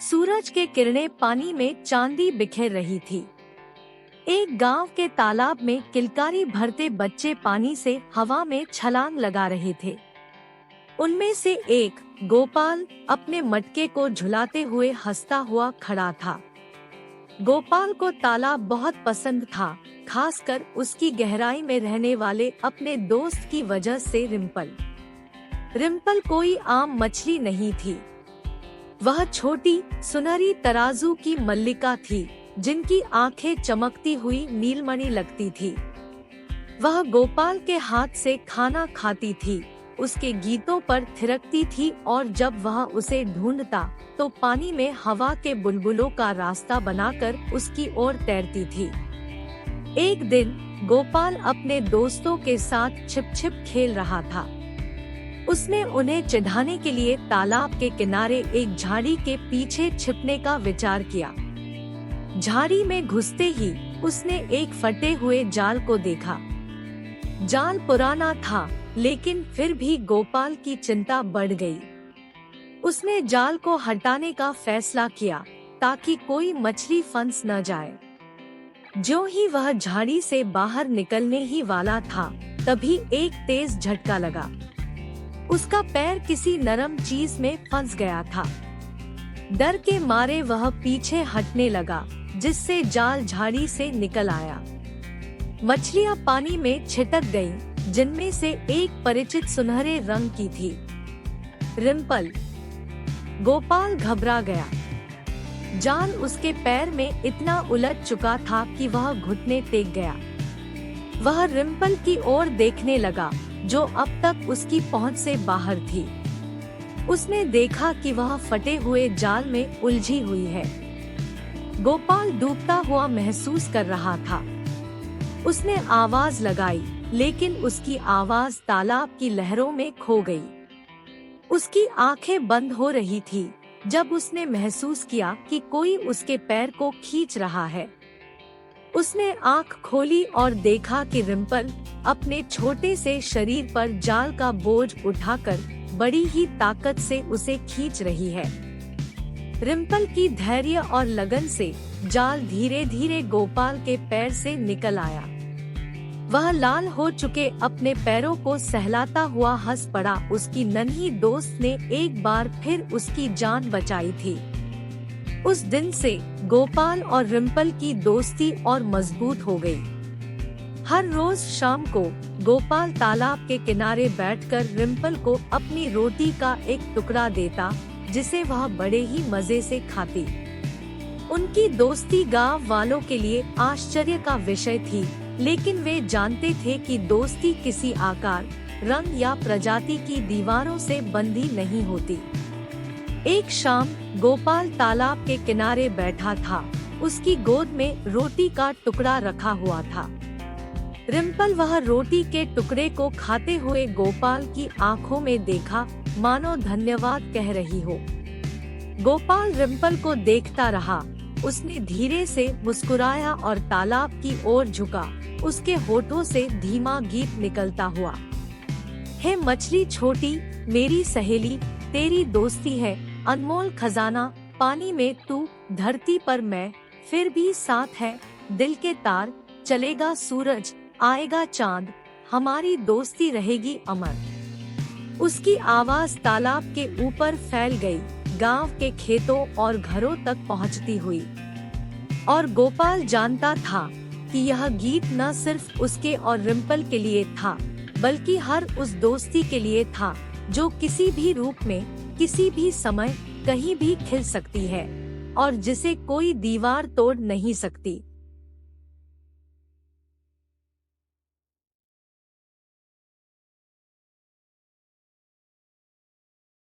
सूरज के किरणें पानी में चांदी बिखेर रही थी। एक गांव के तालाब में किलकारी भरते बच्चे पानी से हवा में छलांग लगा रहे थे। उनमें से एक, गोपाल, अपने मटके को झुलाते हुए हंसता हुआ खड़ा था। गोपाल को तालाब बहुत पसंद था, खासकर उसकी गहराई में रहने वाले अपने दोस्त की वजह से रिम्पल। रिम्पल कोई आम मछली नहीं थी। वह छोटी, सुनहरी तराजू की मल्लिका थी, जिनकी आंखें चमकती हुई नीलमणि लगती थी। वह गोपाल के हाथ से खाना खाती थी, उसके गीतों पर थिरकती थी और जब वह उसे ढूंढता तो पानी में हवा के बुलबुलों का रास्ता बनाकर उसकी ओर तैरती थी। एक दिन गोपाल अपने दोस्तों के साथ छिप छिप खेल रहा था। उसने उन्हें चिढ़ाने के लिए तालाब के किनारे एक झाड़ी के पीछे छिपने का विचार किया। झाड़ी में घुसते ही उसने एक फटे हुए जाल को देखा। जाल पुराना था, लेकिन फिर भी गोपाल की चिंता बढ़ गई। उसने जाल को हटाने का फैसला किया ताकि कोई मछली फंस न जाए। ज्यों ही वह झाड़ी से बाहर निकलने ही वाला था, तभी एक तेज झटका लगा। उसका पैर किसी नरम चीज में फंस गया था। डर के मारे वह पीछे हटने लगा, जिससे जाल झाड़ी से निकल आया। मछलियां पानी में छिटक गईं, जिनमें से एक परिचित सुनहरे रंग की थी, रिम्पल। गोपाल घबरा गया। जाल उसके पैर में इतना उलझ चुका था कि वह घुटने टेक गया। वह रिम्पल की ओर देखने लगा, जो अब तक उसकी पहुंच से बाहर थी। उसने देखा कि वह फटे हुए जाल में उलझी हुई है। गोपाल डूबता हुआ महसूस कर रहा था। उसने आवाज लगाई, लेकिन उसकी आवाज तालाब की लहरों में खो गई। उसकी आंखें बंद हो रही थी जब उसने महसूस किया कि कोई उसके पैर को खींच रहा है। उसने आंख खोली और देखा कि रिम्पल अपने छोटे से शरीर पर जाल का बोझ उठाकर बड़ी ही ताकत से उसे खींच रही है। रिम्पल की धैर्य और लगन से जाल धीरे धीरे गोपाल के पैर से निकल आया। वह लाल हो चुके अपने पैरों को सहलाता हुआ हंस पड़ा। उसकी नन्ही दोस्त ने एक बार फिर उसकी जान बचाई थी। उस दिन से गोपाल और रिम्पल की दोस्ती और मजबूत हो गई। हर रोज शाम को गोपाल तालाब के किनारे बैठकर रिम्पल को अपनी रोटी का एक टुकड़ा देता, जिसे वह बड़े ही मजे से खाती। उनकी दोस्ती गांव वालों के लिए आश्चर्य का विषय थी, लेकिन वे जानते थे कि दोस्ती किसी आकार, रंग या प्रजाति की दीवारों से बंधी नहीं होती। एक शाम गोपाल तालाब के किनारे बैठा था। उसकी गोद में रोटी का टुकड़ा रखा हुआ था। रिम्पल वह रोटी के टुकड़े को खाते हुए गोपाल की आंखों में देखा, मानो धन्यवाद कह रही हो। गोपाल रिम्पल को देखता रहा। उसने धीरे से मुस्कुराया और तालाब की ओर झुका। उसके होठों से धीमा गीत निकलता हुआ, हे मछली छोटी, मेरी सहेली, तेरी दोस्ती है अनमोल खजाना। पानी में तू, धरती पर मैं, फिर भी साथ है दिल के तार। चलेगा सूरज, आएगा चांद, हमारी दोस्ती रहेगी अमर। उसकी आवाज तालाब के ऊपर फैल गई, गांव के खेतों और घरों तक पहुंचती हुई। और गोपाल जानता था कि यह गीत न सिर्फ उसके और रिम्पल के लिए था, बल्कि हर उस दोस्ती के लिए था जो किसी भी रूप में, किसी भी समय, कहीं भी खिल सकती है और जिसे कोई दीवार तोड़ नहीं सकती।